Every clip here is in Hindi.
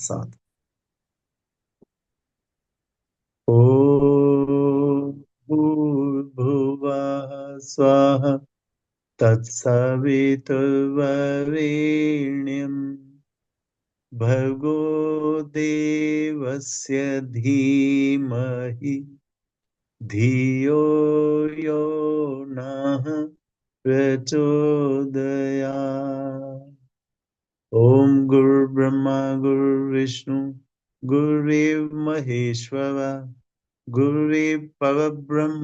साथ। ॐ भूर्भुवः स्वः तत्सवितुर्वरेण्यं भर्गो देवस्य धीमहि धियो यो नः प्रचोदयात्। ओम गुरुर्ब्रह्मा गुरुर्विष्णु गुरुर्देव महेश्वर गुरुरेव परब्रह्म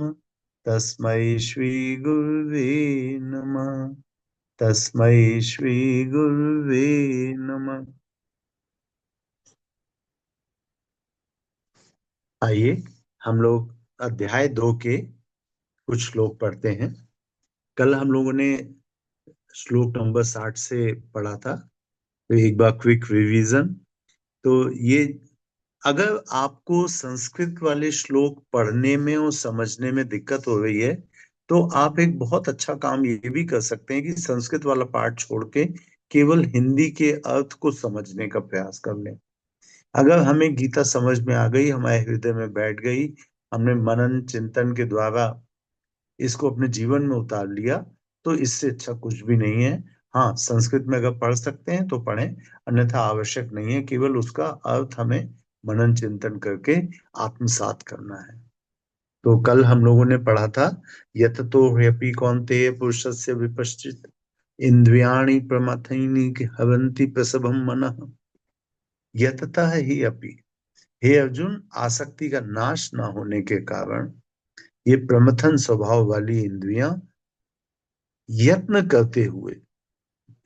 तस्मै श्री गुरुवे नमः। तस्मै श्री गुरुवे नमः। आइए हम लोग अध्याय 2 के कुछ श्लोक पढ़ते हैं। कल हम लोगों ने श्लोक नंबर 60 से पढ़ा था, तो एक बार क्विक रिवीजन। तो ये, अगर आपको संस्कृत वाले श्लोक पढ़ने में और समझने में दिक्कत हो रही है तो आप एक बहुत अच्छा काम ये भी कर सकते हैं कि संस्कृत वाला पार्ट छोड़ के केवल हिंदी के अर्थ को समझने का प्रयास कर लें। अगर हमें गीता समझ में आ गई, हमारे हृदय में बैठ गई, हमने मनन चिंतन के द्वारा इसको अपने जीवन में उतार लिया, तो इससे अच्छा कुछ भी नहीं है। हाँ, संस्कृत में अगर पढ़ सकते हैं तो पढ़ें, अन्यथा आवश्यक नहीं है। केवल उसका अर्थ हमें मनन चिंतन करके आत्मसात करना है। तो कल हम लोगों ने पढ़ा था, यततो ह्यपि कौन्तेय पुरुषस्य विपश्चित इंद्रियाणि प्रमथैनि हरन्ति प्रसभं मनः। यततः ही अपि, हे अर्जुन, आसक्ति का नाश ना होने के कारण ये प्रमथन स्वभाव वाली इंद्रियां यत्न करते हुए,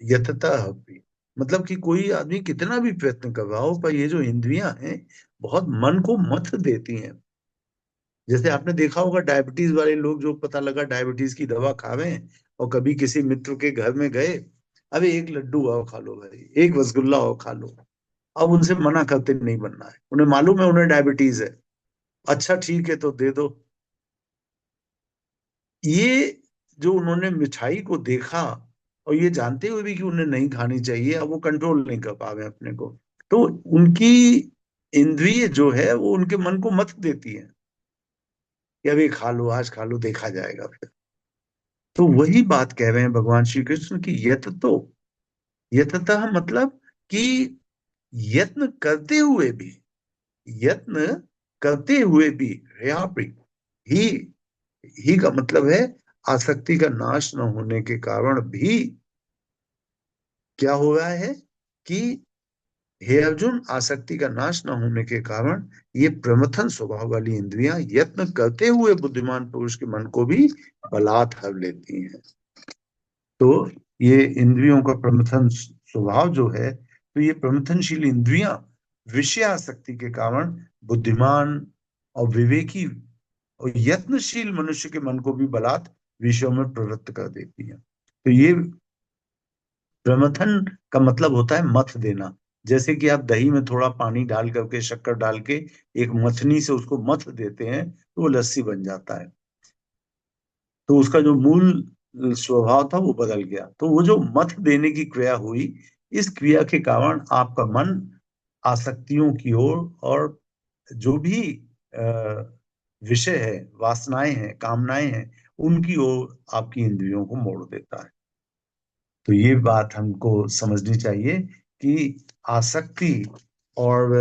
यततः अपि मतलब कि कोई आदमी कितना भी प्रयत्न कर रहा हो, पर ये जो इंद्रियां हैं बहुत मन को मथ देती हैं। जैसे आपने देखा होगा डायबिटीज वाले लोग, जो पता लगा डायबिटीज की दवा खा रहे हैं और कभी किसी मित्र के घर में गए, अबे एक लड्डू और खा लो भाई, एक रसगुल्ला और खा लो। अब उनसे मना करते नहीं बनना है, उन्हें मालूम है उन्हें डायबिटीज है। अच्छा ठीक है तो दे दो। ये जो उन्होंने मिठाई को देखा और ये जानते हुए भी कि उन्हें नहीं खानी चाहिए, अब वो कंट्रोल नहीं कर पा रहे अपने को, तो उनकी इंद्रिय जो है वो उनके मन को मत देती है कि अभी खा लो, आज खा लो, देखा जाएगा फिर। तो वही बात कह रहे हैं भगवान श्री कृष्ण की, यततः मतलब कि यत्न करते हुए भी, यत्न करते हुए भी, ही ही का मतलब है आसक्ति का नाश न होने के कारण भी क्या हो रहा है कि, हे अर्जुन, आसक्ति का नाश न होने के कारण ये प्रमथन स्वभाव वाली इंद्रियां यत्न करते हुए बुद्धिमान पुरुष के मन को भी बलात् हर लेती हैं। तो ये इंद्रियों का प्रमथन स्वभाव जो है, तो ये प्रमथनशील इंद्रियां विषय आसक्ति के कारण बुद्धिमान और विवेकी और यत्नशील मनुष्य के मन को भी बलात् विषयों में प्रवृत्त कर देती है। तो ये प्रमथन का मतलब होता है मथ देना। जैसे कि आप दही में थोड़ा पानी डाल करके, शक्कर डाल के एक मथनी से उसको मथ देते हैं तो वो लस्सी बन जाता है। तो उसका जो मूल स्वभाव था वो बदल गया। तो वो जो मथ देने की क्रिया हुई, इस क्रिया के कारण आपका मन आसक्तियों की ओर और जो भी विषय है, वासनाएं हैं, कामनाएं हैं, उनकी ओर आपकी इंद्रियों को मोड़ देता है। तो ये बात हमको समझनी चाहिए कि आसक्ति और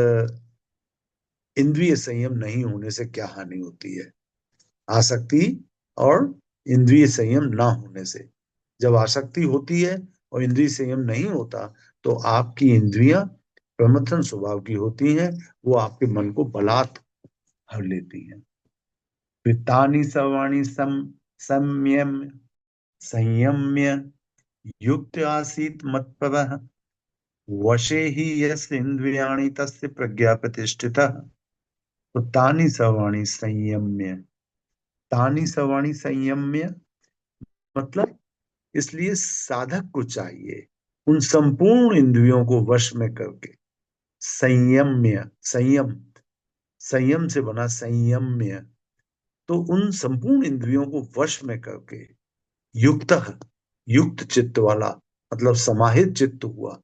इंद्रिय संयम नहीं होने से क्या हानि होती है। आसक्ति और इंद्रिय संयम ना होने से, जब आसक्ति होती है और इंद्रिय संयम नहीं होता, तो आपकी इंद्रियां प्रमथन स्वभाव की होती हैं, वो आपके मन को बलात् हर लेती हैं। वित्तानि सर्वाणि संयम्य संयम्य युक्त आसीत मत्परः वशे ही यस्य इंद्रियाणि तस्य प्रज्ञा प्रतिष्ठितः। तो तानि सर्वाणि संयम्य, तानि सर्वाणि संयम्य मतलब, इसलिए साधक को चाहिए उन संपूर्ण इंद्रियों को वश में करके, संयम्य, संयम, संयम से बना संयम्य, तो उन संपूर्ण इंद्रियों को वश में करके युक्त, युक्त चित्त वाला मतलब समाहित चित्त हुआ,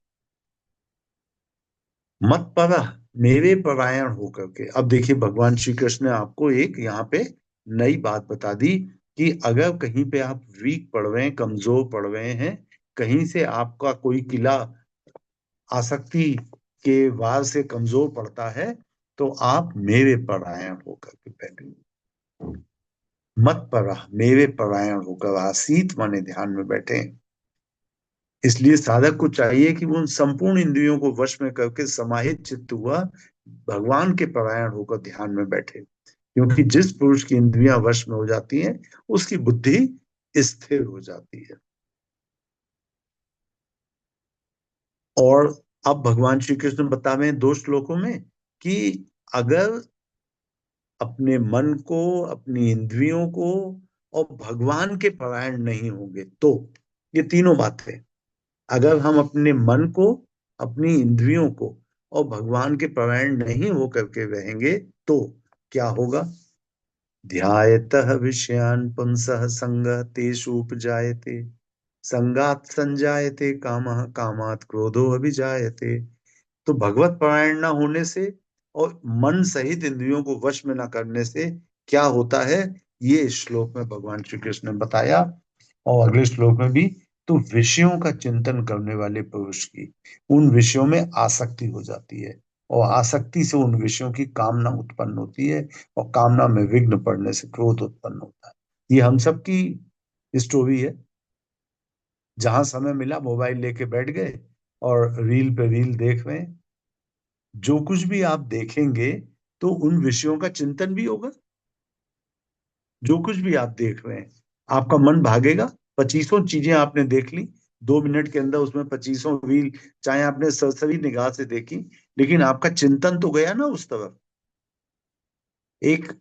मत परा मेरे परायण होकर के। अब देखिए भगवान श्री कृष्ण ने आपको एक यहाँ पे नई बात बता दी कि अगर कहीं पे आप वीक पड़ रहे हैं, कमजोर पड़ रहे हैं, कहीं से आपका कोई किला आसक्ति के वार से कमजोर पड़ता है, तो आप मेरे परायण होकर के बैठे। मत परा मेरे परायण होकर आसीत माने ध्यान में बैठे। इसलिए साधक को चाहिए कि वो उन संपूर्ण इंद्रियों को वश में करके समाहित चित्त हुआ भगवान के परायण होकर ध्यान में बैठे। क्योंकि जिस पुरुष की इंद्रियां वश में हो जाती हैं, उसकी बुद्धि स्थिर हो जाती है। और अब भगवान श्री कृष्ण बता रहे हैं 2 श्लोकों में कि अगर अपने मन को, अपनी इंद्रियों को और भगवान के परायण नहीं होंगे तो, ये तीनों बातें, अगर हम अपने मन को, अपनी इंद्रियों को और भगवान के परायण नहीं हो करके रहेंगे तो क्या होगा? ध्यायतः विषयान् पुंसः संगः तेषु उपजायते, संगात् संजायते कामः, कामात् क्रोधो अभिजायते। तो भगवत परायण न होने से और मन सहित इंद्रियों को वश में न करने से क्या होता है, ये इस श्लोक में भगवान श्री कृष्ण ने बताया। और अगले श्लोक में भी, तो विषयों का चिंतन करने वाले पुरुष की उन विषयों में आसक्ति हो जाती है, और आसक्ति से उन विषयों की कामना उत्पन्न होती है, और कामना में विघ्न पड़ने से क्रोध उत्पन्न होता है। ये हम सब की स्टोरी है। जहां समय मिला मोबाइल लेके बैठ गए और रील पे रील देख रहे हैं। जो कुछ भी आप देखेंगे तो उन विषयों का चिंतन भी होगा। जो कुछ भी आप देख रहे हैं, आपका मन भागेगा। 2500 चीजें आपने देख ली 2 मिनट के अंदर, उसमें 2500 रील, चाहे आपने सरसरी निगाह से देखी, लेकिन आपका चिंतन तो गया ना उस तरफ। एक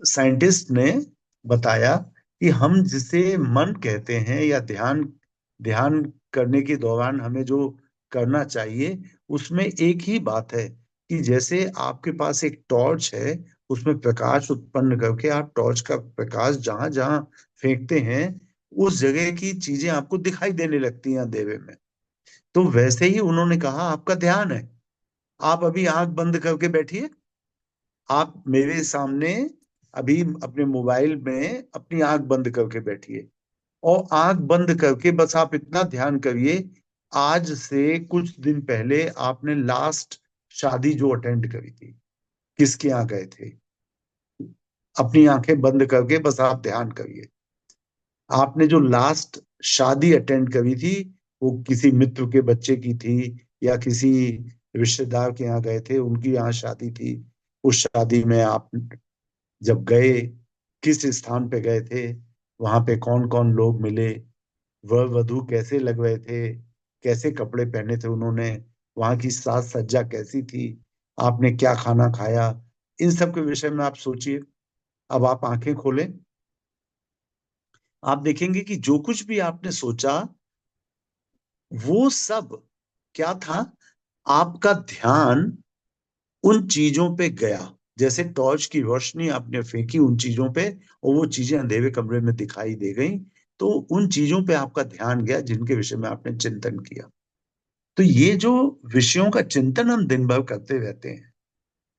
साइंटिस्ट ने बताया कि हम जिसे मन कहते हैं, या ध्यान ध्यान करने के दौरान हमें जो करना चाहिए, उसमें एक ही बात है कि जैसे आपके पास एक टॉर्च है, उसमें प्रकाश उत्पन्न करके आप टॉर्च का प्रकाश जहां जहां फेंकते हैं, उस जगह की चीजें आपको दिखाई देने लगती हैं अंधेरे में। तो वैसे ही उन्होंने कहा आपका ध्यान है। आप अभी आंख बंद करके बैठिए, आप मेरे सामने अभी अपने मोबाइल में अपनी आंख बंद करके बैठिए, और आंख बंद करके बस आप इतना ध्यान करिए, आज से कुछ दिन पहले आपने लास्ट शादी जो अटेंड करी थी, किसके यहाँ गए थे? अपनी आंखें बंद करके बस आप ध्यान करिए। आपने जो लास्ट शादी अटेंड करी थी, वो किसी मित्र के बच्चे की थी, या किसी रिश्तेदार के यहाँ गए थे, उनकी यहाँ शादी थी। उस शादी में आप जब गए, किस स्थान पे गए थे, वहां पे कौन कौन लोग मिले, वर वधू कैसे लग रहे थे, कैसे कपड़े पहने थे उन्होंने, वहां की साज सज्जा कैसी थी, आपने क्या खाना खाया, इन सब के विषय में आप सोचिए। अब आप आंखें खोलें, आप देखेंगे कि जो कुछ भी आपने सोचा, वो सब क्या था? आपका ध्यान उन चीजों पे गया। जैसे टॉर्च की रोशनी आपने फेंकी उन चीजों पे, और वो चीजें अंधेरे कमरे में दिखाई दे गई, तो उन चीजों पे आपका ध्यान गया जिनके विषय में आपने चिंतन किया। तो ये जो विषयों का चिंतन हम दिन भर करते रहते हैं,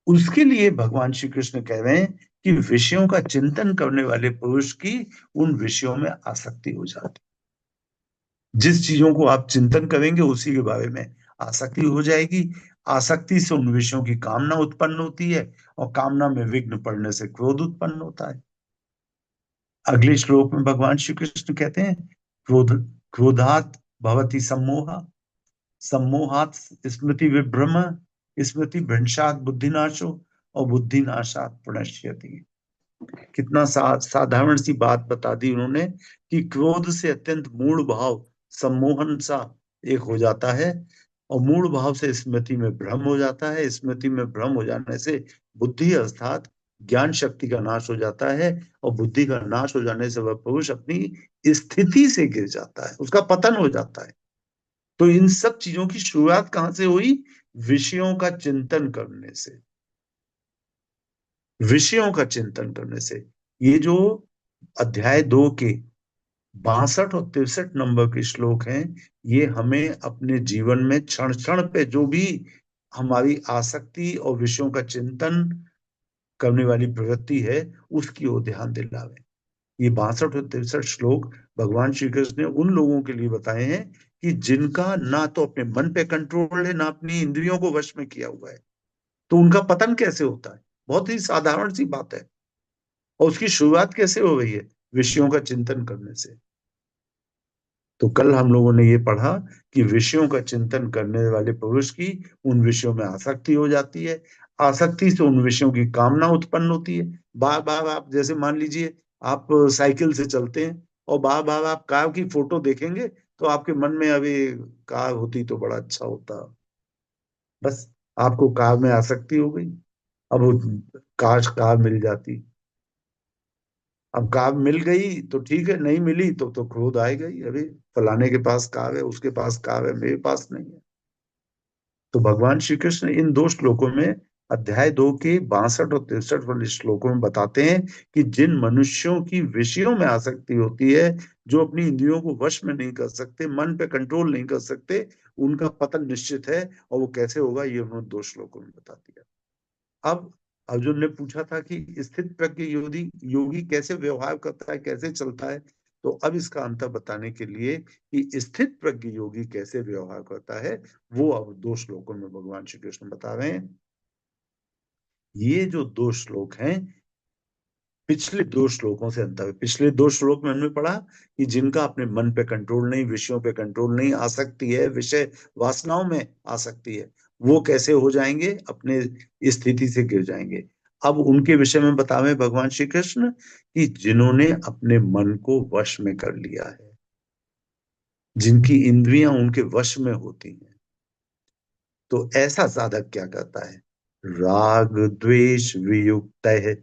उसके लिए भगवान श्री कृष्ण कह रहे हैं कि विषयों का चिंतन करने वाले पुरुष की उन विषयों में आसक्ति हो जाती। जिस चीजों को आप चिंतन करेंगे उसी के बारे में आसक्ति हो जाएगी। आसक्ति से उन विषयों की कामना उत्पन्न होती है, और कामना में विघ्न पड़ने से क्रोध उत्पन्न होता है। अगले श्लोक में भगवान श्री कृष्ण कहते हैं, क्रोध क्रोधात भवति सम्मोह, सम्मोहात स्मृति विभ्रम, स्मृति भ्रंशात बुद्धिनाशो, और बुद्धिनाशात प्रणश्यति। कितना साधारण सी बात बता दी उन्होंने कि क्रोध से अत्यंत मूढ़ भाव, सम्मोहन सा एक हो जाता है, और मूढ़ भाव से स्मृति में भ्रम हो जाता है, स्मृति में भ्रम हो जाने से बुद्धि अर्थात ज्ञान शक्ति का नाश हो जाता है, और बुद्धि का नाश हो जाने से वह पुरुष अपनी स्थिति से गिर जाता है, उसका पतन हो जाता है। तो इन सब चीजों की शुरुआत कहां से हुई? विषयों का चिंतन करने से। विषयों का चिंतन करने से। ये जो अध्याय 2 के 62 और 63 नंबर के श्लोक हैं, ये हमें अपने जीवन में क्षण क्षण पे जो भी हमारी आसक्ति और विषयों का चिंतन करने वाली प्रवृत्ति है, उसकी ओर ध्यान दिलावे। ये 62 और 63 श्लोक भगवान श्री कृष्ण ने उन लोगों के लिए बताए हैं कि जिनका ना तो अपने मन पे कंट्रोल है, ना अपनी इंद्रियों को वश में किया हुआ है। तो उनका पतन कैसे होता है? बहुत ही साधारण सी बात है। और उसकी शुरुआत कैसे हो गई है? विषयों का चिंतन करने से। तो कल हम लोगों ने ये पढ़ा कि विषयों का चिंतन करने वाले पुरुष की उन विषयों में आसक्ति हो जाती है। आसक्ति से उन विषयों की कामना उत्पन्न होती है। बार बार आप, जैसे मान लीजिए आप साइकिल से चलते हैं और बार बार आप कार की फोटो देखेंगे, तो आपके मन में अभी कार होती तो बड़ा अच्छा होता। बस आपको कार में आसक्ति हो गई। अब वो काश कार मिल जाती। अब कार मिल गई तो ठीक है, नहीं मिली तो क्रोध आएगा ही। अभी फलाने के पास कार है, उसके पास कार है, मेरे पास नहीं है। तो भगवान श्री कृष्ण इन दो श्लोकों में, अध्याय 2 के 62 और 63 वाले श्लोकों में बताते हैं कि जिन मनुष्यों की विषयों में आसक्ति होती है, जो अपनी इंद्रियों को वश में नहीं कर सकते, मन पे कंट्रोल नहीं कर सकते, उनका पतन निश्चित है। और वो कैसे होगा, ये उन्होंने 2 श्लोकों में बता दिया। अब अर्जुन ने पूछा था कि स्थित प्रज्ञ योगी योगी कैसे व्यवहार करता है, कैसे चलता है। तो अब इसका अंतर बताने के लिए कि स्थित प्रज्ञ योगी कैसे व्यवहार करता है, वो अब 2 श्लोकों में भगवान श्री कृष्ण बता रहे हैं। ये जो 2 श्लोक हैं, पिछले 2 श्लोकों से अंतर है। पिछले 2 श्लोक में हमने पढ़ा कि जिनका अपने मन पे कंट्रोल नहीं, विषयों पे कंट्रोल नहीं, आसक्ति है, विषय वासनाओं में आसक्ति है, वो कैसे हो जाएंगे, अपने स्थिति से गिर जाएंगे। अब उनके विषय में बतावे भगवान श्री कृष्ण कि जिन्होंने अपने मन को वश में कर लिया है, जिनकी इंद्रियां उनके वश में होती हैं। तो ऐसा साधक क्या करता है? राग द्वेष वियुक्त है।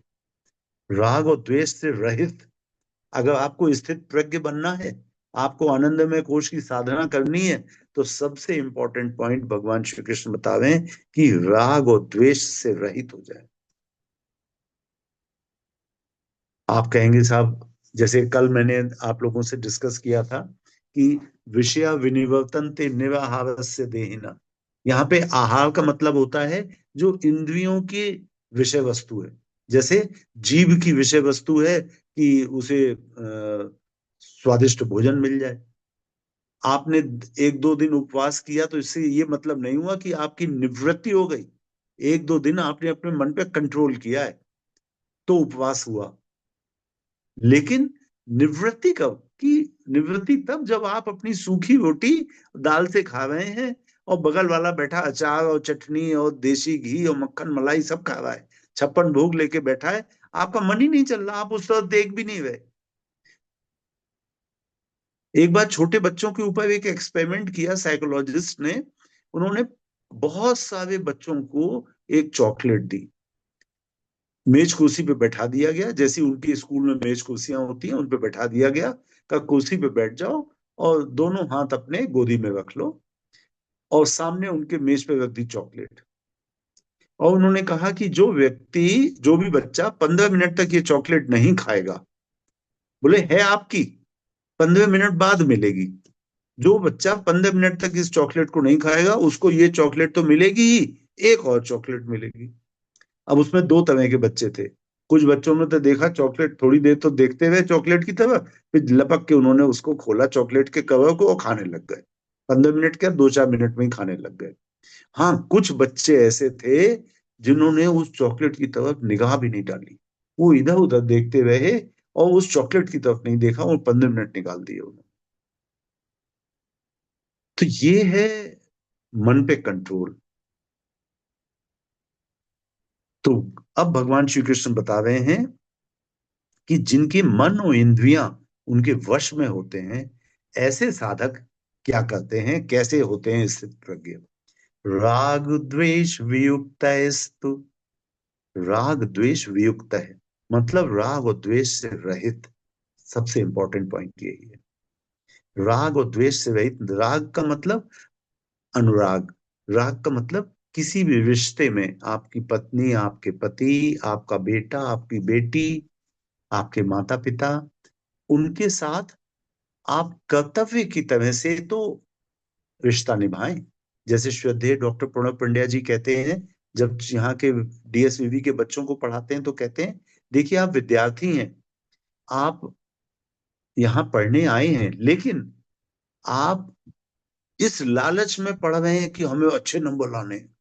राग और द्वेष से रहित। अगर आपको स्थित प्रज्ञ बनना है, आपको आनंदमय कोश की साधना करनी है, तो सबसे इंपॉर्टेंट पॉइंट भगवान श्री कृष्ण बता रहे हैं कि राग और द्वेष से रहित हो जाए। आप कहेंगे साहब, जैसे कल मैंने आप लोगों से डिस्कस किया था कि विषया विनिवर्तन्ते निराहारस्य देहिना। यहाँ पे आहार का मतलब होता है जो इंद्रियों की विषय वस्तु है। जैसे जीभ की विषय वस्तु है कि उसे स्वादिष्ट भोजन मिल जाए। आपने 1-2 दिन उपवास किया तो इससे ये मतलब नहीं हुआ कि आपकी निवृत्ति हो गई। 1-2 दिन आपने अपने मन पे कंट्रोल किया है तो उपवास हुआ। लेकिन निवृत्ति कब की? निवृत्ति तब जब आप अपनी सूखी रोटी दाल से खा रहे हैं और बगल वाला बैठा अचार और चटनी और देसी घी और मक्खन मलाई सब खा रहा है, 56 भोग लेके बैठा है, आपका मन ही नहीं चल रहा, आप उस तरफ देख भी नहीं रहे। एक बार छोटे बच्चों के ऊपर एक एक्सपेरिमेंट किया साइकोलॉजिस्ट ने। उन्होंने बहुत सारे बच्चों को एक चॉकलेट दी, मेज कुर्सी पे बैठा दिया गया, जैसी उनकी स्कूल में मेज कुर्सियां होती हैं उन पे बैठा दिया गया, का कुर्सी पे बैठ जाओ और दोनों हाथ अपने गोदी में रख लो, और सामने उनके मेज पे रख दी चॉकलेट। और उन्होंने कहा कि जो व्यक्ति, जो भी बच्चा 15 मिनट तक ये चॉकलेट नहीं खाएगा, बोले है आपकी, 15 मिनट बाद मिलेगी। जो बच्चा 15 मिनट तक इस चॉकलेट को नहीं खाएगा, उसको ये चॉकलेट तो मिलेगी ही, एक और चॉकलेट मिलेगी। अब उसमें 2 तरह के बच्चे थे। कुछ बच्चों ने तो देखा चॉकलेट, थोड़ी देर तो देखते रहे चॉकलेट की तरफ, फिर लपक के उन्होंने उसको खोला चॉकलेट के कवर को और खाने लग गए। 15 मिनट क्या, 2-4 मिनट में ही खाने लग गए। हाँ, कुछ बच्चे ऐसे थे जिन्होंने उस चॉकलेट की तरफ निगाह भी नहीं डाली। वो इधर उधर देखते रहे और उस चॉकलेट की तरफ नहीं देखा, और 15 मिनट निकाल दिए उन्होंने। तो ये है मन पे कंट्रोल। तो अब भगवान श्री कृष्ण बता रहे हैं कि जिनके मन और इंद्रियां उनके वश में होते हैं, ऐसे साधक क्या करते हैं, कैसे होते हैं स्थित प्रज्ञ? राग द्वेष वियुक्तस्तु। राग द्वेष वियुक्त है मतलब राग और द्वेष से रहित। सबसे इंपॉर्टेंट पॉइंट यही है, राग और द्वेष से रहित। राग का मतलब अनुराग। राग का मतलब किसी भी रिश्ते में, आपकी पत्नी, आपके पति, आपका बेटा, आपकी बेटी, आपके माता पिता, उनके साथ आप कर्तव्य की तरह से तो रिश्ता निभाएं। जैसे श्रद्धेय डॉक्टर प्रणब पंड्या जी कहते हैं, जब यहाँ के डीएसवीवी के बच्चों को पढ़ाते हैं तो कहते हैं, देखिए आप विद्यार्थी हैं, आप यहाँ पढ़ने आए हैं, लेकिन आप इस लालच में पढ़ रहे हैं कि हमें अच्छे नंबर लाने हैं।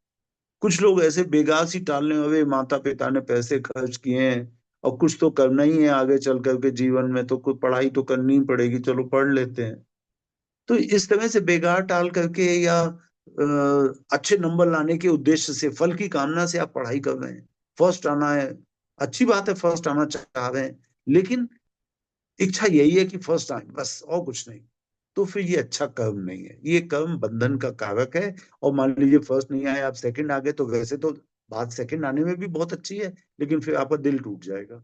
कुछ लोग ऐसे बेगार सी टालने वाले, माता पिता ने पैसे खर्च किए हैं और कुछ तो करना ही है आगे चल करके जीवन में, तो कुछ पढ़ाई तो करनी ही पड़ेगी, चलो पढ़ लेते हैं। तो इस तरह से बेगार टाल करके या अच्छे नंबर लाने के उद्देश्य से, फल की कामना से आप पढ़ाई कर रहे हैं। फर्स्ट आना है, अच्छी बात है, फर्स्ट आना चाह रहे हैं, लेकिन इच्छा यही है कि फर्स्ट आए, बस और कुछ नहीं। तो फिर ये अच्छा कर्म नहीं है, ये कर्म बंधन का कारक है। और मान लीजिए फर्स्ट नहीं आए, आप सेकंड आ गए, तो वैसे तो बात सेकंड आने में भी बहुत अच्छी है, लेकिन फिर आपका दिल टूट जाएगा।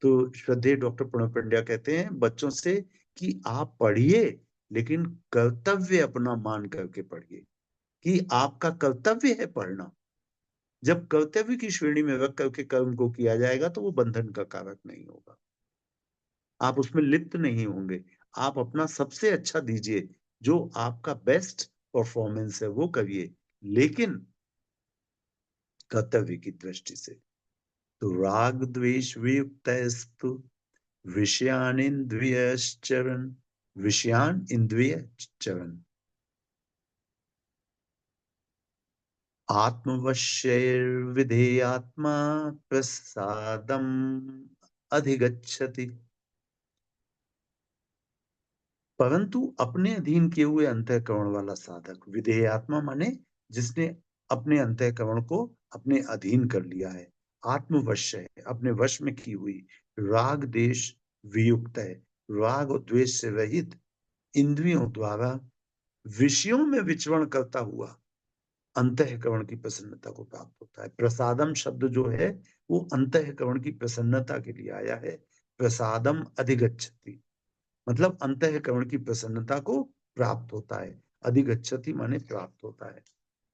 तो श्रद्धेय डॉक्टर प्रणब पंड्या कहते हैं बच्चों से कि आप पढ़िए, लेकिन कर्तव्य अपना मान करके पढ़िए, कि आपका कर्तव्य है पढ़ना। जब कर्तव्य की श्रेणी में रख करके कर्म को किया जाएगा तो वो बंधन का कारक नहीं होगा, आप उसमें लिप्त नहीं होंगे। आप अपना सबसे अच्छा दीजिए, जो आपका बेस्ट परफॉर्मेंस है वो करिए, लेकिन कर्तव्य की दृष्टि से। तो राग द्वेष वियुक्तस्तु विषयान इंद्रियश्चरन्, विषयान इंद्रिय चरण, आत्मवश्यैर्विधेयात्मा प्रसादम अधिगच्छति। परंतु अपने अधीन किए हुए अंतःकरण वाला साधक, विधेयात्मा माने जिसने अपने अंतःकरण को अपने अधीन कर लिया है, आत्मवश है, अपने वश में की हुई, राग देश वियुक्त है, राग और द्वेष से रहित, इंद्रियों द्वारा विषयों में विचरण करता हुआ अंतःकरण की प्रसन्नता को प्राप्त होता है। प्रसादम शब्द जो है वो अंतःकरण की प्रसन्नता के लिए आया है। प्रसादम अधिगच्छति मतलब अंतःकरण की प्रसन्नता को प्राप्त होता है, अधिगच्छति माने प्राप्त होता है।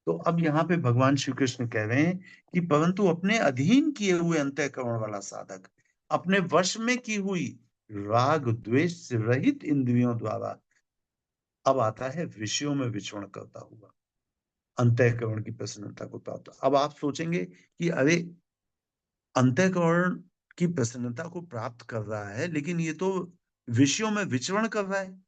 तो अब यहाँ पे भगवान श्री कृष्ण कह रहे हैं कि परंतु अपने अधीन किए हुए अंतःकरण वाला साधक, अपने वश में की हुई राग द्वेष से रहित इंद्रियों द्वारा अब आता है विषयों में विचरण करता हुआ अंतःकरण की प्रसन्नता को प्राप्त। अब आप सोचेंगे कि अरे, अंतःकरण की प्रसन्नता को प्राप्त कर रहा है, लेकिन ये तो विषयों में विचरण कर रहा है।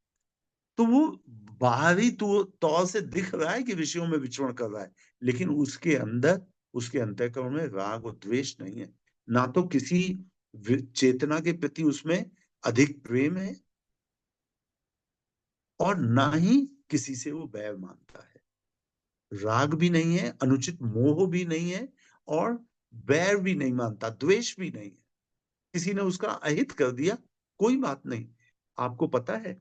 तो वो बाहरी तौर से दिख रहा है कि विषयों में विचरण कर रहा है, लेकिन उसके अंदर, उसके अंतःकरण में राग और द्वेष नहीं है। ना तो किसी चेतना के प्रति उसमें अधिक प्रेम है, और ना ही किसी से वो बैर मानता है। राग भी नहीं है, अनुचित मोह भी नहीं है, और बैर भी नहीं मानता, द्वेष भी नहीं है। किसी ने उसका अहित कर दिया, कोई बात नहीं। आपको पता है,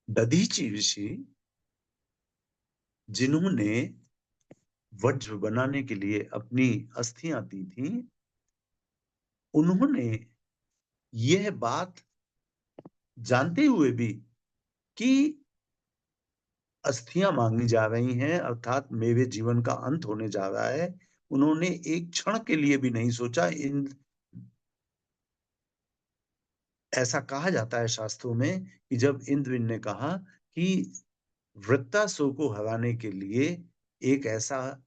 दधीचि ऋषि जिन्होंने वज्र बनाने के लिए अपनी अस्थियां दी थी, उन्होंने यह बात जानते हुए भी कि अस्थियां मांगनी जा रही हैं, अर्थात मेरे जीवन का अंत होने जा रहा है, उन्होंने एक क्षण के लिए भी नहीं सोचा। इन ऐसा कहा जाता है शास्त्रों में कि जब इंद्र ने कहा कि वृत्तासुर को हराने के लिए एक ऐसा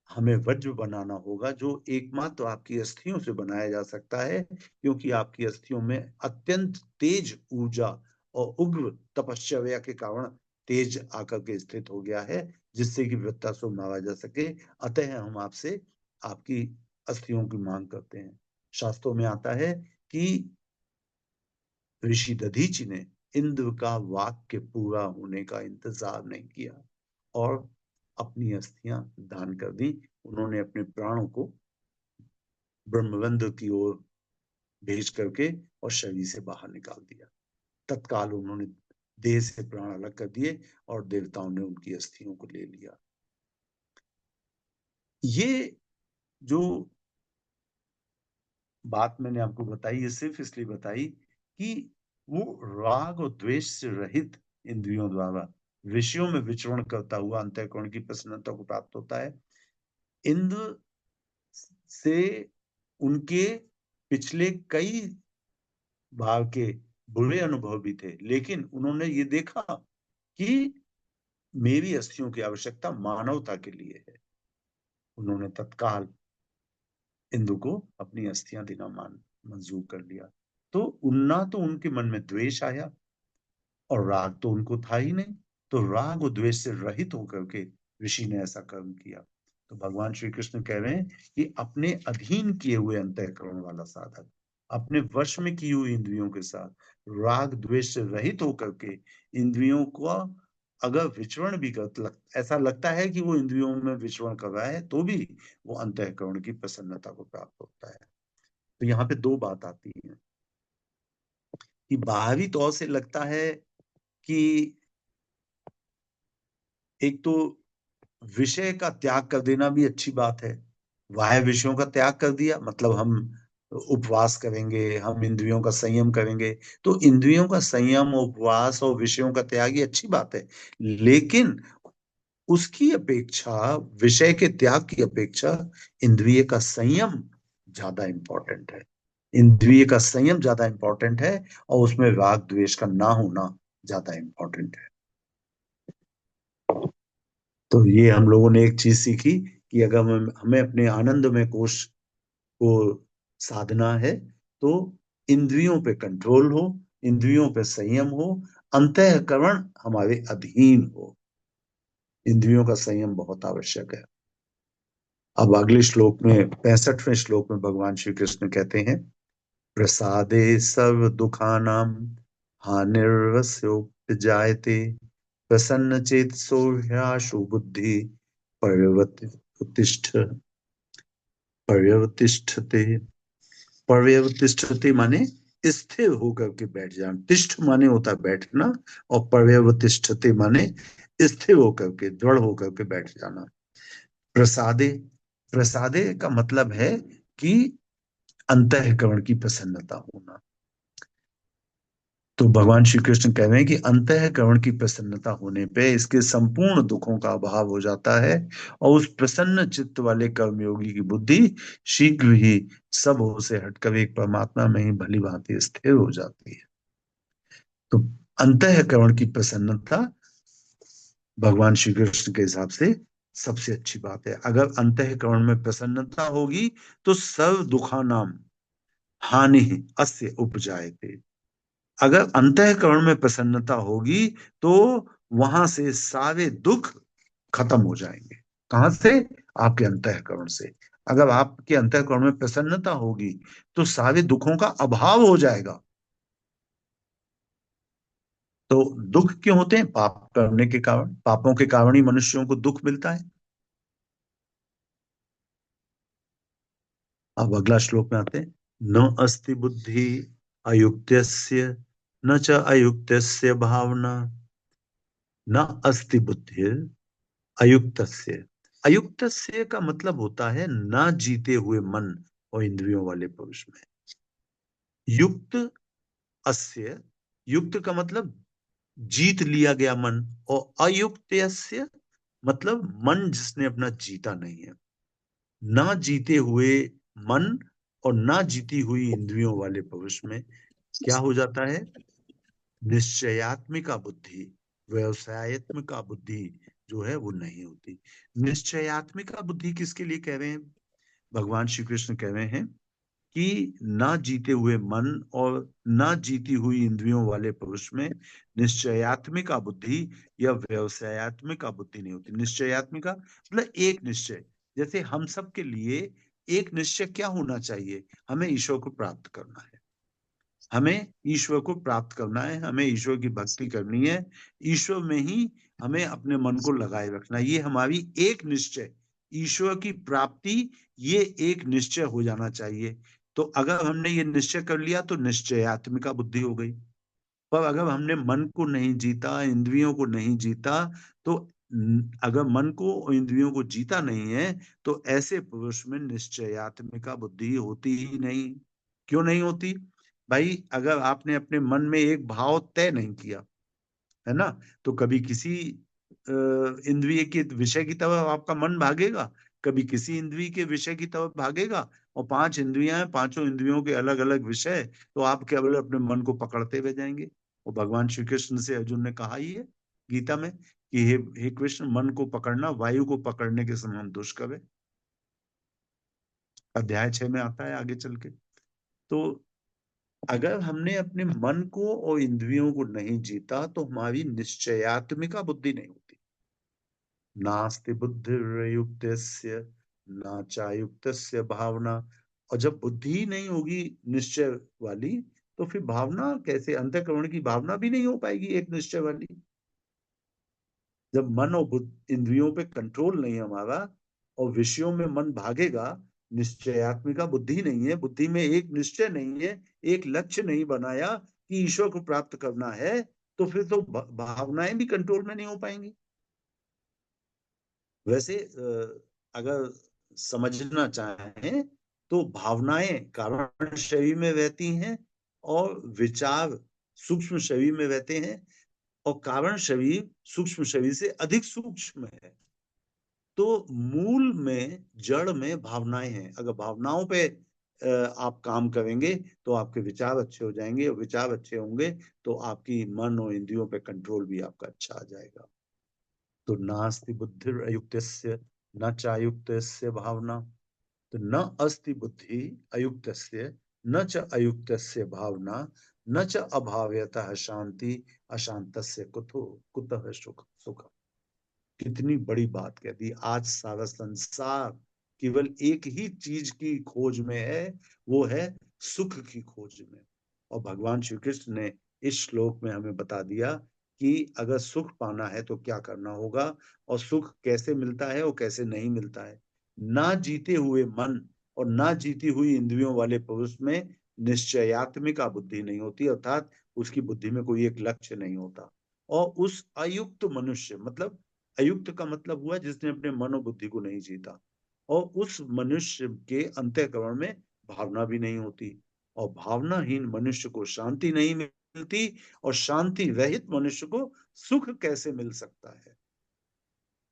हमें वज्र बनाना होगा जो एकमात्र आपकी अस्थियों से बनाया जा सकता है, क्योंकि आपकी अस्थियों में अत्यंत तेज ऊर्जा और उग्र तपश्चर्या के कारण तेज आकर के स्थित हो गया है, जिससे कि वृत्तासुर मारा जा सके। अतः हम आपसे आपकी अस्थियों की मांग करते हैं। शास्त्रों में आता है कि ऋषि दधीचि ने इंद्र का वाक्य पूरा होने का इंतजार नहीं किया और अपनी अस्थियां दान कर दी। उन्होंने अपने प्राणों को ब्रह्मरंध्र की ओर भेज करके और शरीर से बाहर निकाल दिया। तत्काल उन्होंने देह से प्राण अलग कर दिए और देवताओं ने उनकी अस्थियों को ले लिया। ये जो बात मैंने आपको बताई, ये सिर्फ इसलिए बताई कि वो राग और द्वेष से रहित इंद्रियों द्वारा विषयों में विचरण करता हुआ अंतःकरण की प्रसन्नता को प्राप्त होता है। इंद्र से उनके पिछले कई बार के बुरे अनुभव भी थे, लेकिन उन्होंने ये देखा कि मेरी अस्थियों की आवश्यकता मानवता के लिए है। उन्होंने तत्काल इंदु को अपनी अस्थियां देना मंजूर कर लिया। तो ना तो उनके मन में द्वेष आया, और राग तो उनको था ही नहीं। तो राग और द्वेष से रहित होकर के ऋषि ने ऐसा कर्म किया। तो भगवान श्री कृष्ण कह रहे हैं कि अपने अधीन किए हुए अंतःकरण वाला साधक अपने वश में की हुई इंद्रियों के साथ राग द्वेष से रहित होकर के इंद्रियों को अगर विचरण भी ऐसा लगता है कि वो इंद्रियों में विचरण कर रहा है, तो भी वो अंतःकरण की प्रसन्नता को प्राप्त होता है। तो यहाँ पे दो बात आती है कि बाहरी तौर से लगता है कि एक तो विषय का त्याग कर देना भी अच्छी बात है। बाह्य विषयों का त्याग कर दिया मतलब हम उपवास करेंगे, हम इंद्रियों का संयम करेंगे। तो इंद्रियों का संयम, उपवास और विषयों का त्याग ये अच्छी बात है, लेकिन उसकी अपेक्षा, विषय के त्याग की अपेक्षा इंद्रिय का संयम ज्यादा इंपॉर्टेंट है। इंद्रिय का संयम ज्यादा इंपॉर्टेंट है, और उसमें राग द्वेष का ना होना ज्यादा इंपॉर्टेंट है। तो ये हम लोगों ने एक चीज सीखी कि अगर हमें अपने आनंदमय कोश को साधना है, तो इंद्रियों पे कंट्रोल हो, इंद्रियों पे संयम हो, अंतःकरण हमारे अधीन हो। इंद्रियों का संयम बहुत आवश्यक है। अब अगले श्लोक में, 65वें श्लोक में भगवान श्री कृष्ण कहते हैं, प्रसादे सर्व दुखानां हानिर्वस्योपजायते प्रसन्न चेतसो ह्याशु बुद्धि पर्यवतिष्ठ पर्यवतिष्ठते। पर्यवतिष्ठते माने स्थिर होकर के बैठ जाना। तिष्ठ माने होता है बैठना, और पर्यवतिष्ठते माने स्थिर होकर के, दृढ़ होकर के बैठ जाना। प्रसादे, प्रसादे का मतलब है कि अंतःकरण की प्रसन्नता होना। तो भगवान श्री कृष्ण कह रहे हैं कि अंतःकरण की प्रसन्नता होने पे इसके संपूर्ण दुखों का अभाव हो जाता है, और उस प्रसन्न चित्त वाले कर्मयोगी की बुद्धि शीघ्र ही सब हो से हटकर एक परमात्मा में ही भली भांति स्थिर हो जाती है। तो अंतःकरण की प्रसन्नता भगवान श्री कृष्ण के हिसाब से सबसे अच्छी बात है। अगर अंतःकरण में प्रसन्नता होगी तो सर्व दुखानाम हानि अस्य उपजायते। अगर अंतःकरण में प्रसन्नता होगी तो वहां से सारे दुख खत्म हो जाएंगे। कहां से? आपके अंतःकरण से। अगर आपके अंतःकरण में प्रसन्नता होगी तो सारे दुखों का अभाव हो जाएगा। तो दुख क्यों होते हैं? पाप करने के कारण, पापों के कारण ही मनुष्यों को दुख मिलता है। अब अगला श्लोक में आते हैं, न अस्ति बुद्धि अयुक्तस्य न च अयुक्तस्य भावना, न अस्ति बुद्धि अयुक्तस्य। अयुक्तस्य का मतलब होता है ना जीते हुए मन और इंद्रियों वाले पुरुष में। युक्त अस्य, युक्त का मतलब जीत लिया गया मन, और अयुक्तस्य मतलब मन जिसने अपना जीता नहीं है। ना जीते हुए मन और ना जीती हुई इंद्रियों वाले पुरुष में क्या हो जाता है? निश्चयात्मिका बुद्धि, व्यवसायत्मिका बुद्धि जो है वो नहीं होती। निश्चयात्मिका बुद्धि किसके लिए कह रहे हैं? भगवान श्री कृष्ण कह रहे हैं कि ना जीते हुए मन और ना जीती हुई इंद्रियों वाले पुरुष में निश्चयात्मिका बुद्धि या व्यवसायत्मिका बुद्धि नहीं होती। निश्चयात्मिका मतलब एक निश्चय। जैसे हम सब के लिए एक निश्चय क्या होना चाहिए? हमें ईश्वर को प्राप्त करना है, हमें ईश्वर को प्राप्त करना है, हमें ईश्वर की भक्ति करनी है, ईश्वर में ही हमें अपने मन को लगाए रखना है। ये हमारी एक निश्चय, ईश्वर की प्राप्ति, ये एक निश्चय हो जाना चाहिए। तो अगर हमने ये निश्चय कर लिया तो निश्चयात्मिका बुद्धि हो गई। पर अगर हमने मन को नहीं जीता, इंद्रियों को नहीं जीता, तो अगर मन को और इंद्रियों को जीता नहीं है, तो ऐसे पुरुष में निश्चयात्मिका बुद्धि होती ही नहीं। क्यों नहीं होती? भाई अगर आपने अपने मन में एक भाव तय नहीं किया है ना, तो कभी किसी इंद्रिय के विषय की तरफ आपका मन भागेगा, कभी किसी इंद्रिय के विषय की तरफ भागेगा। और पांच इंद्रियां हैं, पांचों इंद्रियों के अलग अलग विषय, तो आप केवल अपने मन को पकड़ते हुए जाएंगे। और भगवान श्री कृष्ण से अर्जुन ने कहा ही है गीता में कि हे कृष्ण, मन को पकड़ना वायु को पकड़ने के समान दुष्कर है। अध्याय 6 में आता है आगे चल के। तो अगर हमने अपने मन को और इंद्रियों को नहीं जीता तो हमारी निश्चयात्मिका बुद्धि नहीं होती। नास्ति बुद्धिर्युक्तस्य न चायुक्तस्य भावना। और जब बुद्धि ही नहीं होगी निश्चय वाली, तो फिर भावना कैसे, अंतःकरण की भावना भी नहीं हो पाएगी एक निश्चय वाली। जब मन और इंद्रियों पे कंट्रोल नहीं है हमारा और विषयों में मन भागेगा, निश्चयात्मिका बुद्धि नहीं है, बुद्धि में एक निश्चय नहीं है, एक लक्ष्य नहीं बनाया कि ईश्वर को प्राप्त करना है, तो फिर तो भावनाएं भी कंट्रोल में नहीं हो पाएंगी। वैसे अगर समझना चाहें तो भावनाएं कारण शरीर में रहती हैं और विचार सूक्ष्म शरीर में रहते हैं, और कारण शरीर सूक्ष्म शरीर से अधिक सूक्ष्म है। तो मूल में, जड़ में भावनाएं हैं। अगर भावनाओं पे आप काम करेंगे तो आपके विचार अच्छे हो जाएंगे, और विचार अच्छे होंगे तो आपकी मन और इंद्रियों पे कंट्रोल भी आपका अच्छा आ जाएगा। तो नास्ति बुद्धिर अयुक्तस्य न चायुक्तस्य भावना। तो न अस्ति बुद्धि अयुक्तस्य न च अयुक्तस्य भावना न च अभाव्यतः शांति अशांतस्य कुतः सुख सुख। कितनी बड़ी बात कह दी। आज सारा संसार केवल एक ही चीज की खोज में है, वो है सुख की खोज में। और भगवान श्री कृष्ण ने इस श्लोक में हमें बता दिया कि अगर सुख पाना है तो क्या करना होगा, और सुख कैसे मिलता है और कैसे नहीं मिलता है। ना जीते हुए मन और ना जीती हुई इंद्रियों वाले पुरुष में निश्चयात्मिका बुद्धि नहीं होती, अर्थात उसकी बुद्धि में कोई एक लक्ष्य नहीं होता। और उस अयुक्त मनुष्य, मतलब अयुक्त का मतलब हुआ जिसने अपने मन और बुद्धि को नहीं जीता, और उस मनुष्य के अंतःकरण में भावना भी नहीं होती, और भावनाहीन मनुष्य को शांति नहीं मिलती, और शांति रहित मनुष्य को सुख कैसे मिल सकता है।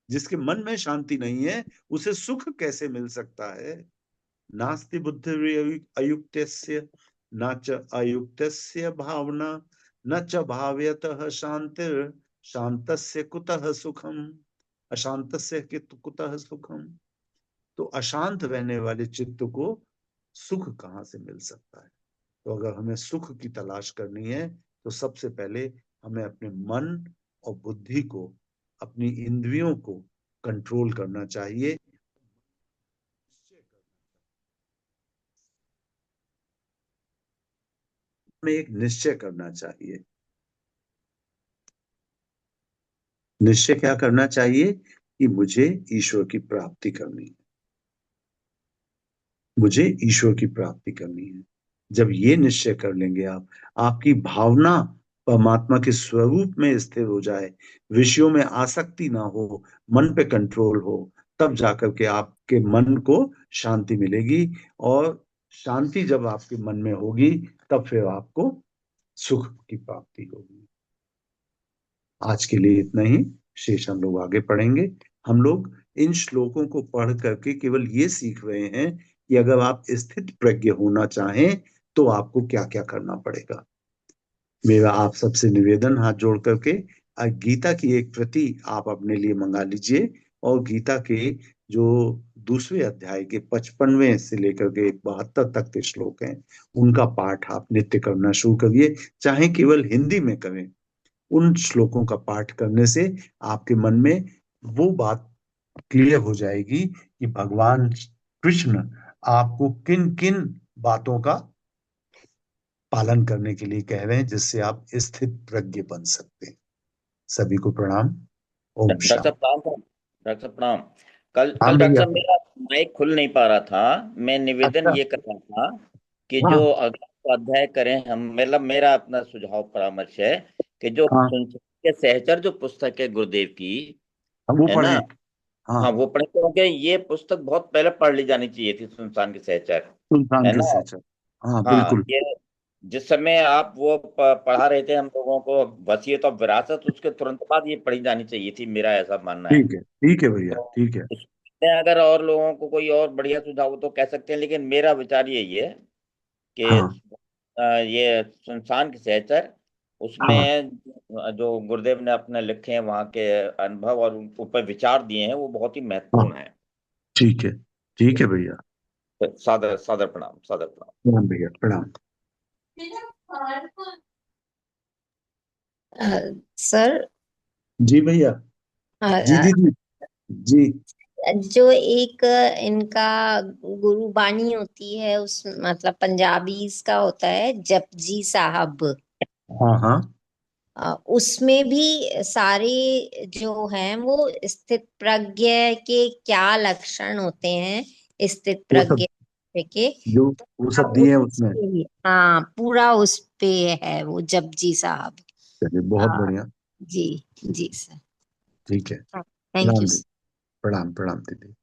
जिसके मन में शांति नहीं है उसे सुख कैसे मिल सकता है। नास्ति बुद्धि अयुक्तस्य न च अयुक्तस्य भावना न च भाव्यतः शांतिर शांतस्य कुतः सुखम अशांतस्य कुतः सुखम। तो अशांत रहने वाले चित्त को सुख कहाँ से मिल सकता है। तो अगर हमें सुख की तलाश करनी है तो सबसे पहले हमें अपने मन और बुद्धि को, अपनी इंद्रियों को कंट्रोल करना चाहिए। हमें एक निश्चय करना चाहिए। निश्चय क्या करना चाहिए कि मुझे ईश्वर की प्राप्ति करनी है, मुझे ईश्वर की प्राप्ति करनी है। जब ये निश्चय कर लेंगे आप, आपकी भावना परमात्मा के स्वरूप में स्थिर हो जाए, विषयों में आसक्ति ना हो, मन पे कंट्रोल हो, तब जाकर के आपके मन को शांति मिलेगी। और शांति जब आपके मन में होगी तब फिर आपको सुख की प्राप्ति होगी। आज के लिए इतना ही, शेष हम लोग आगे पढ़ेंगे। हम लोग इन श्लोकों को पढ़ करके केवल ये सीख रहे हैं कि अगर आप स्थित प्रज्ञ होना चाहें तो आपको क्या क्या करना पड़ेगा। मेरा आप सबसे निवेदन, हाथ जोड़ करके गीता की एक प्रति आप अपने लिए मंगा लीजिए, और गीता के जो दूसरे अध्याय के 55वें से लेकर के 72 तक के श्लोक हैं उनका पाठ आप नित्य करना शुरू करिए, चाहे केवल हिंदी में करें। उन श्लोकों का पाठ करने से आपके मन में वो बात क्लियर हो जाएगी कि भगवान कृष्ण आपको किन किन बातों का पालन करने के लिए कह रहे हैं, जिससे आप स्थित प्रज्ञ बन सकते हैं। सभी को प्रणाम। ओम डॉक्टर साहब शांति। प्रणाम सर। डॉक्टर साहब प्रणाम। कल कल राम डॉक्टर भैया। साहब मेरा माइक खुल नहीं पा रहा था। मैं निवेदन अच्छा। ये कर रहा था कि जो हाँ अगला अध्याय करें हम, मतलब मेरा अपना सुझाव परामर्श है कि जो हाँ, सुनसान के सहचर जो पुस्तक है गुरुदेव की, हम वो है ना। पढ़ें। हाँ, हाँ वो पढ़े, क्योंकि ये पुस्तक बहुत पहले पढ़ ली जानी चाहिए थी, सुनसान के सहचर, सुल्तान है के ना। सहचर। हाँ हाँ बिल्कुल। ये जिस समय आप वो पढ़ा रहे थे हम लोगों को वसीयत और विरासत, उसके तुरंत बाद ये पढ़ी जानी चाहिए थी, मेरा ऐसा मानना है। ठीक है भैया, तो ठीक है। इसमें अगर और लोगों को कोई और बढ़िया सुझाव हो तो कह सकते हैं, लेकिन मेरा विचार यही है कि हाँ ये सुनसान के सहचर हाँ उसमें जो गुरुदेव ने अपने लिखे हैं वहाँ के अनुभव और उन ऊपर विचार दिए हैं वो बहुत ही हाँ। महत्वपूर्ण है। ठीक है, ठीक है भैया। सादर सादर प्रणाम, सादर प्रणाम। प्रणाम भैया, प्रणाम। सर, जी भैया। जी अ, दीदी। जी। जो एक इनका गुरुबानी होती है, उस मतलब पंजाबी का होता है जपजी साहब। हाँ हाँ। उसमें भी सारे जो हैं वो स्थित प्रज्ञ के क्या लक्षण होते हैं, स्थित वो सब प्रज्ञ के जो वो पूरा सब दिए उस हैं उसमें। पे हाँ, पूरा उस पे है वो जपजी साहब। चलिए, बहुत हाँ बढ़िया। जी, जी सर। ठीक है। Thank you. प्रणाम दीदी। प्रणाम प्रणाम दीदी।